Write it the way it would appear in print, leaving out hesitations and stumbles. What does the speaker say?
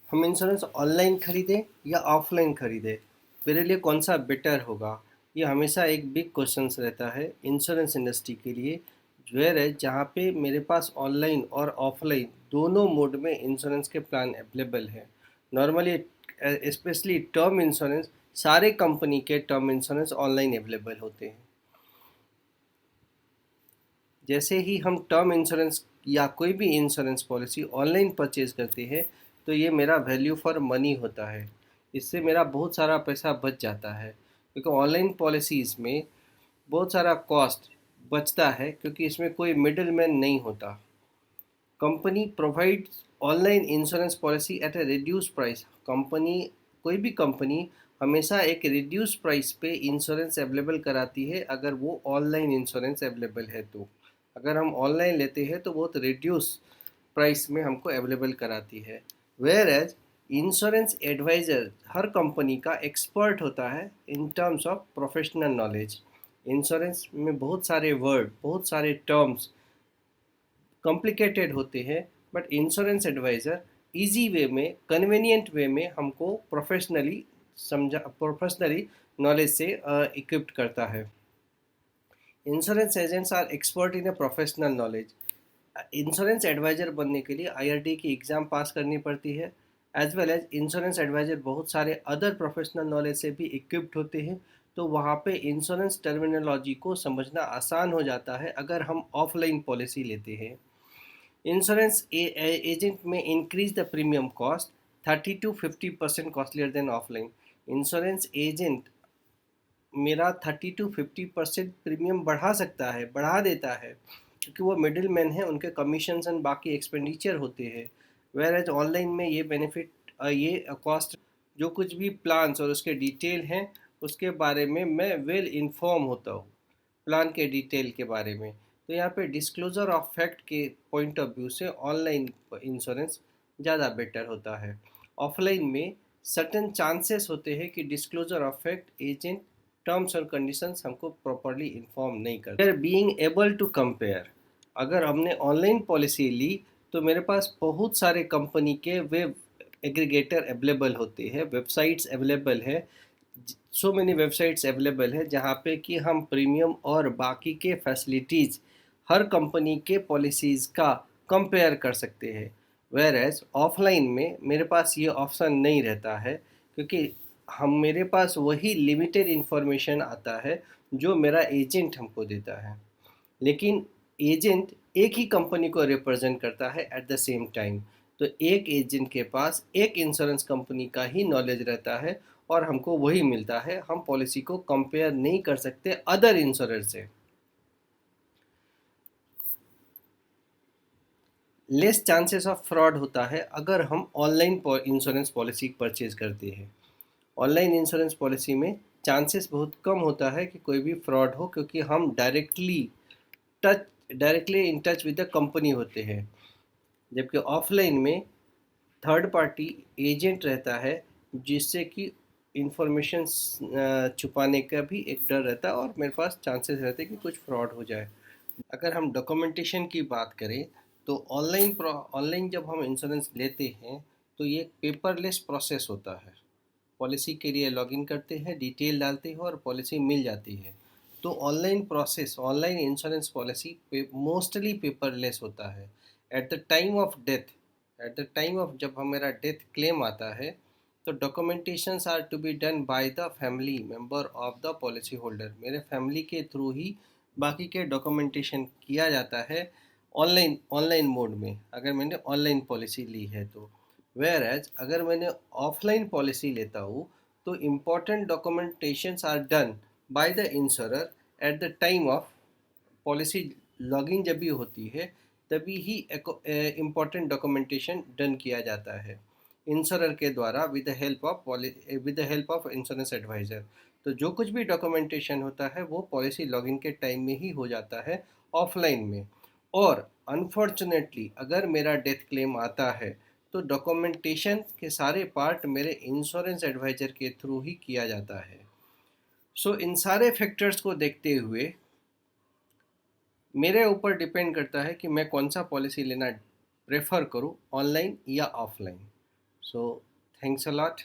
हम insurance online खरीदें या ऑफलाइन खरीदें, मेरे लिए कौन सा बेटर होगा? ये हमेशा एक बिग क्वेश्चन रहता है इंश्योरेंस इंडस्ट्री के लिए। वेयर है जहाँ पे मेरे पास ऑनलाइन और ऑफलाइन दोनों मोड में इंश्योरेंस के प्लान अवेलेबल है। नॉर्मली स्पेशली टर्म इंश्योरेंस, सारे कंपनी के टर्म इंश्योरेंस ऑनलाइन अवेलेबल होते हैं। जैसे ही हम टर्म इंश्योरेंस या कोई भी इंश्योरेंस पॉलिसी ऑनलाइन परचेज करते हैं, तो ये मेरा वैल्यू फॉर मनी होता है। इससे मेरा बहुत सारा पैसा बच जाता है, क्योंकि ऑनलाइन पॉलिसीज़ में बहुत सारा कॉस्ट बचता है, क्योंकि इसमें कोई मिडिल मैन नहीं होता। Company provides online insurance policy at a reduce price. Company, कोई भी कंपनी हमेशा एक रिड्यूस प्राइस पे इंश्योरेंस अवेलेबल कराती है, अगर वो ऑनलाइन इंश्योरेंस अवेलेबल है तो। अगर हम ऑनलाइन लेते हैं तो बहुत रिड्यूस प्राइस में हमको अवेलेबल कराती है। वेयर एज इंश्योरेंस एडवाइज़र हर कंपनी का एक्सपर्ट होता है in terms of professional knowledge. Insurance में बहुत सारे वर्ड, बहुत सारे टर्म्स कॉम्प्लिकेटेड होते हैं, but insurance advisor easy way में, कन्वीनियंट वे में हमको प्रोफेशनली नॉलेज से इक्विप्ड करता है। Insurance agents are expert in a professional knowledge. Insurance advisor बनने के लिए आईआरडी की एग्ज़ाम पास करनी पड़ती है। As well as insurance advisor बहुत सारे अदर प्रोफेशनल नॉलेज से भी इक्विप्ड होते हैं, तो वहाँ पे इंश्योरेंस टर्मिनोलॉजी को समझना आसान हो जाता है अगर हम ऑफलाइन पॉलिसी लेते हैं। Insurance agent may increase the premium cost 30 to 50% costlier than offline. Insurance agent मेरा 30 to 50% प्रीमियम बढ़ा सकता है, बढ़ा देता है, क्योंकि वो मिडिल मैन है, उनके कमीशन एंड बाकी एक्सपेंडिचर होते हैं। वेयर एज ऑनलाइन में ये बेनिफिट, ये कॉस्ट, जो कुछ भी प्लान्स और उसके डिटेल हैं उसके बारे में मैं वेल इन्फॉर्म होता हूँ, प्लान के डिटेल के बारे में। तो यहाँ पे डिस्क्लोजर ऑफ फैक्ट के पॉइंट ऑफ व्यू से ऑनलाइन इंश्योरेंस ज़्यादा बेटर होता है। ऑफलाइन में सर्टेन चांसेस होते हैं कि disclosure of fact agent terms और कंडीशंस हमको प्रॉपरली इन्फॉर्म नहीं करते। बीइंग एबल टू कंपेयर, अगर हमने ऑनलाइन पॉलिसी ली तो मेरे पास बहुत सारे कंपनी के वेब एग्रीगेटर अवेलेबल होते हैं, वेबसाइट्स अवेलेबल है, सो मेनी वेबसाइट्स अवेलेबल है जहाँ पे कि हम प्रीमियम और बाकी के फैसिलिटीज़ हर कंपनी के पॉलिसीज़ का कंपेयर कर सकते हैं। वेयर एज ऑफलाइन में मेरे पास ये ऑप्शन नहीं रहता है, क्योंकि हम, मेरे पास वही लिमिटेड इन्फॉर्मेशन आता है जो मेरा एजेंट हमको देता है। लेकिन एजेंट एक ही कंपनी को रिप्रेजेंट करता है एट द सेम टाइम, तो एक एजेंट के पास एक इंश्योरेंस कंपनी का ही नॉलेज रहता है और हमको वही मिलता है। हम पॉलिसी को कंपेयर नहीं कर सकते अदर इंश्योरेंस से। लेस चांसेस ऑफ फ्रॉड होता है अगर हम ऑनलाइन इंश्योरेंस पॉलिसी परचेज करते हैं। ऑनलाइन इंश्योरेंस पॉलिसी में चांसेस बहुत कम होता है कि कोई भी फ्रॉड हो, क्योंकि हम touch directly in touch with the company होते हैं। जबकि ऑफलाइन में थर्ड पार्टी एजेंट रहता है, जिससे कि इंफॉर्मेशन छुपाने का भी एक डर रहता है और मेरे पास चांसेस रहते हैं कि कुछ फ्रॉड हो जाए। अगर हम डॉक्यूमेंटेशन की बात करें तो ऑनलाइन जब हम इंश्योरेंस लेते हैं तो ये पेपरलेस प्रोसेस होता है। पॉलिसी के लिए लॉगिन करते हैं, डिटेल डालते हैं और पॉलिसी मिल जाती है। तो online process, online insurance policy mostly paperless होता है। At the time of death, at the time of जब हम, मेरा डेथ क्लेम आता है, तो documentations are to be done by the family member of the policy holder. मेरे family के थ्रू ही बाकी के डॉक्यूमेंटेशन किया जाता है ऑनलाइन, ऑनलाइन मोड में, अगर मैंने ऑनलाइन पॉलिसी ली है तो। वेयर एज अगर मैंने ऑफलाइन पॉलिसी लेता हूँ तो important documentations are done by the insurer at the time of policy logging. जब भी होती है तभी ही इम्पॉर्टेंट डॉक्यूमेंटेशन डन किया जाता है इंश्योरर के द्वारा with the help of insurance advisor. तो जो कुछ भी डॉक्यूमेंटेशन होता है वो पॉलिसी लॉगिन के टाइम में ही हो जाता है ऑफलाइन में। और अनफॉर्चुनेटली अगर मेरा डेथ क्लेम आता है तो डॉक्यूमेंटेशन के सारे पार्ट मेरे इंश्योरेंस एडवाइज़र के थ्रू ही किया जाता है। सो इन सारे फैक्टर्स को देखते हुए मेरे ऊपर डिपेंड करता है कि मैं कौन सा पॉलिसी लेना प्रेफर करूं, ऑनलाइन या offline. So thanks a lot.